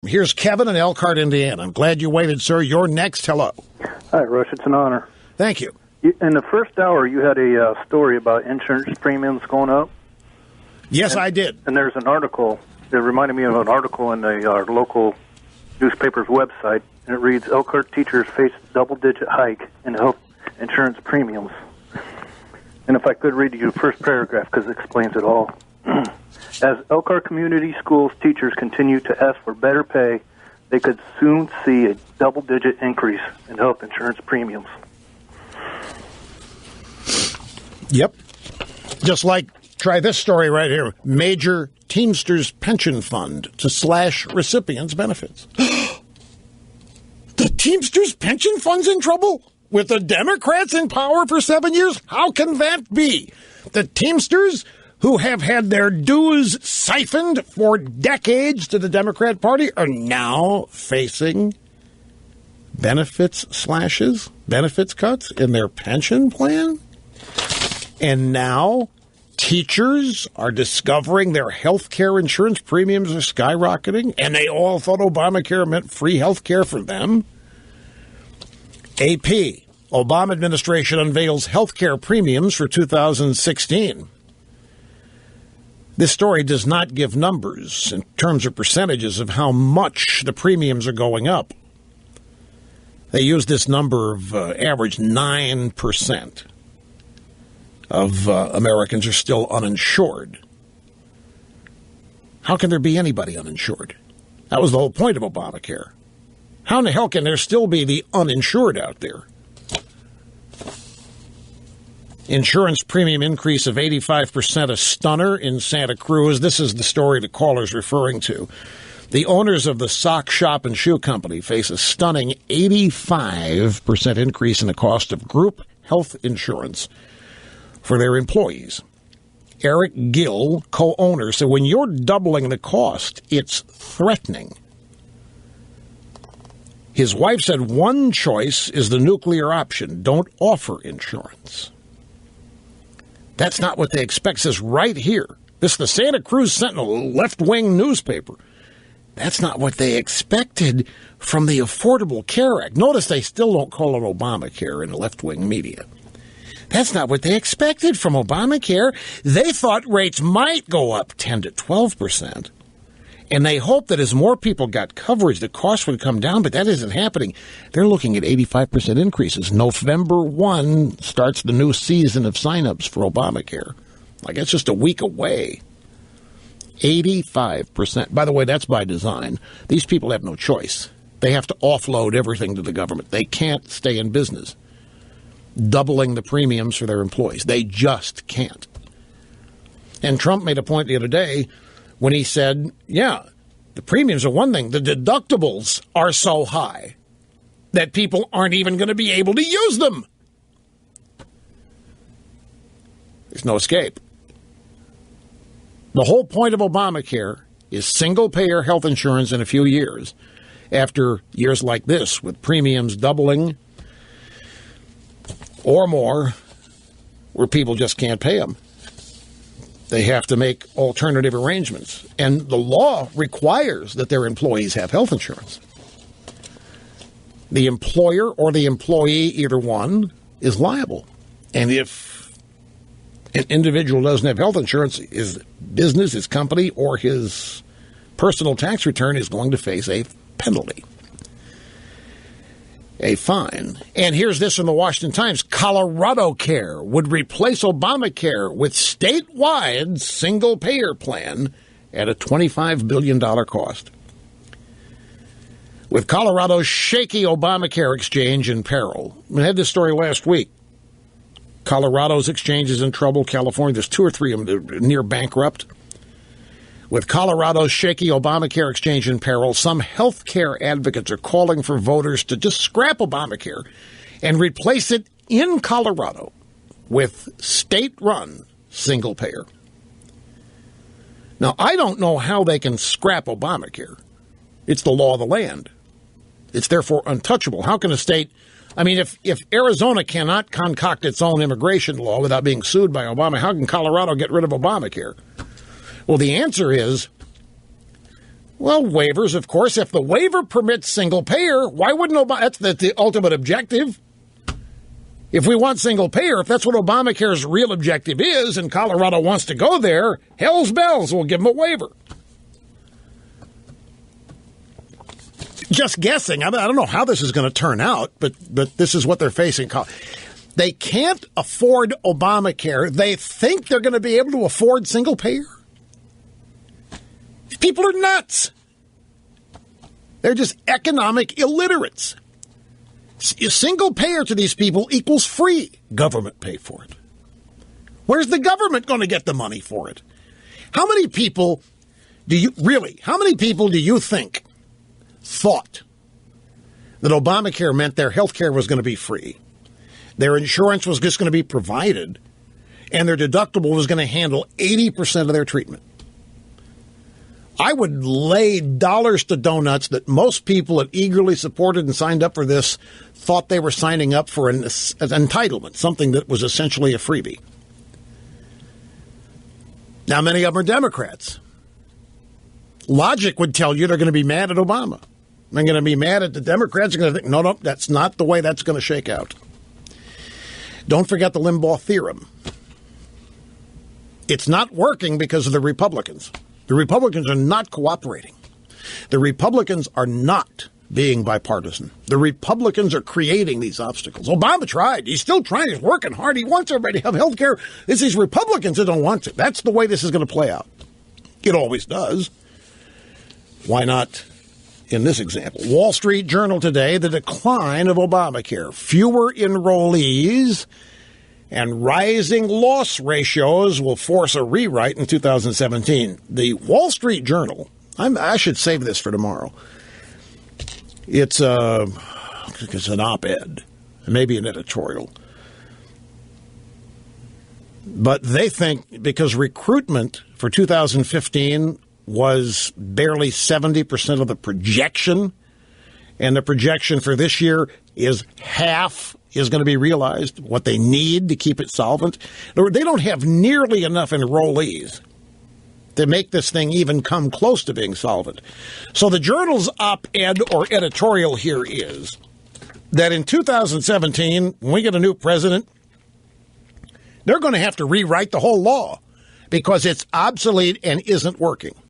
Here's Kevin in Elkhart, Indiana. I'm glad you waited, sir. You're next. Hello. Hi, Rush. It's an honor. Thank you. In the first hour, you had a story about insurance premiums going up. Yes, I did. And there's an article that reminded me of an article in our local newspaper's website. And it reads, Elkhart teachers face double-digit hike in health insurance premiums. And if I could read you the first paragraph, because it explains it all. As Elkhart Community Schools teachers continue to ask for better pay, they could soon see a double-digit increase in health insurance premiums. Yep. Just like, try this story right here. Major Teamsters pension fund to slash recipients' benefits. The Teamsters pension fund's in trouble? With the Democrats in power for 7 years? How can that be? The Teamsters, who have had their dues siphoned for decades to the Democrat Party, are now facing benefits slashes, benefits cuts in their pension plan? And now teachers are discovering their health care insurance premiums are skyrocketing, and they all thought Obamacare meant free health care for them. AP, Obama administration unveils health care premiums for 2016. This story does not give numbers in terms of percentages of how much the premiums are going up. They use this number of average 9% of Americans are still uninsured. How can there be anybody uninsured? That was the whole point of Obamacare. How in the hell can there still be the uninsured out there? Insurance premium increase of 85%, a stunner in Santa Cruz. This is the story the caller's referring to. The owners of the sock shop and shoe company face a stunning 85% increase in the cost of group health insurance for their employees. Eric Gill, co-owner, said when you're doubling the cost, it's threatening. His wife said one choice is the nuclear option. Don't offer insurance. That's not what they expect. It says right here. This is the Santa Cruz Sentinel, left-wing newspaper. That's not what they expected from the Affordable Care Act. Notice they still don't call it Obamacare in the left-wing media. That's not what they expected from Obamacare. They thought rates might go up 10 to 12%. And they hoped that as more people got coverage, the cost would come down, but that isn't happening. They're looking at 85% increases. November 1 starts the new season of signups for Obamacare. Like, it's just a week away. 85%. By the way, that's by design. These people have no choice. They have to offload everything to the government. They can't stay in business, doubling the premiums for their employees. They just can't. And Trump made a point the other day when he said, yeah, the premiums are one thing. The deductibles are so high that people aren't even going to be able to use them. There's no escape. The whole point of Obamacare is single-payer health insurance in a few years. After years like this, with premiums doubling or more, where people just can't pay them. They have to make alternative arrangements. And the law requires that their employees have health insurance. The employer or the employee, either one, is liable. And if an individual doesn't have health insurance, his business, his company, or his personal tax return is going to face a penalty, a fine. And here's this from the Washington Times. Colorado Care would replace Obamacare with statewide single-payer plan at a $25 billion cost. With Colorado's shaky Obamacare exchange in peril. We had this story last week. Colorado's exchange is in trouble. California, there's 2 or 3 of them that are near bankrupt. With Colorado's shaky Obamacare exchange in peril, some health care advocates are calling for voters to just scrap Obamacare and replace it in Colorado with state-run single-payer. Now, I don't know how they can scrap Obamacare. It's the law of the land. It's therefore untouchable. How can a state... I mean, if Arizona cannot concoct its own immigration law without being sued by Obama, how can Colorado get rid of Obamacare? Well, the answer is Well, waivers, of course. If the waiver permits single payer, why wouldn't Obama? That's the ultimate objective. If we want single payer, if that's what Obamacare's real objective is, and Colorado wants to go there, hell's bells, we'll give them a waiver. Just guessing. I don't know how this is going to turn out, but this is what they're facing. They can't afford Obamacare. They think they're going to be able to afford single payer. People are nuts. They're just economic illiterates. Single payer to these people equals free. Government pay for it. Where's the government going to get the money for it? How many people do you think thought that Obamacare meant their health care was going to be free, their insurance was just going to be provided, and their deductible was going to handle 80% of their treatment? I would lay dollars to donuts that most people that eagerly supported and signed up for this thought they were signing up for an entitlement, something that was essentially a freebie. Now, many of them are Democrats. Logic would tell you they're going to be mad at Obama. They're going to be mad at the Democrats. They're going to think, no, that's not the way that's going to shake out. Don't forget the Limbaugh theorem. It's not working because of the Republicans. The Republicans are not cooperating. The Republicans are not being bipartisan. The Republicans are creating these obstacles. Obama tried. He's still trying. He's working hard. He wants everybody to have health care. It's these Republicans that don't want it. That's the way this is going to play out. It always does. Why not in this example? Wall Street Journal today, the decline of Obamacare. Fewer enrollees and rising loss ratios will force a rewrite in 2017. The Wall Street Journal, I should save this for tomorrow. It's an op-ed, maybe an editorial. But they think because recruitment for 2015 was barely 70% of the projection, and the projection for this year is half is going to be realized, what they need to keep it solvent. They don't have nearly enough enrollees to make this thing even come close to being solvent. So the Journal's op-ed or editorial here is that in 2017, when we get a new president, they're going to have to rewrite the whole law because it's obsolete and isn't working.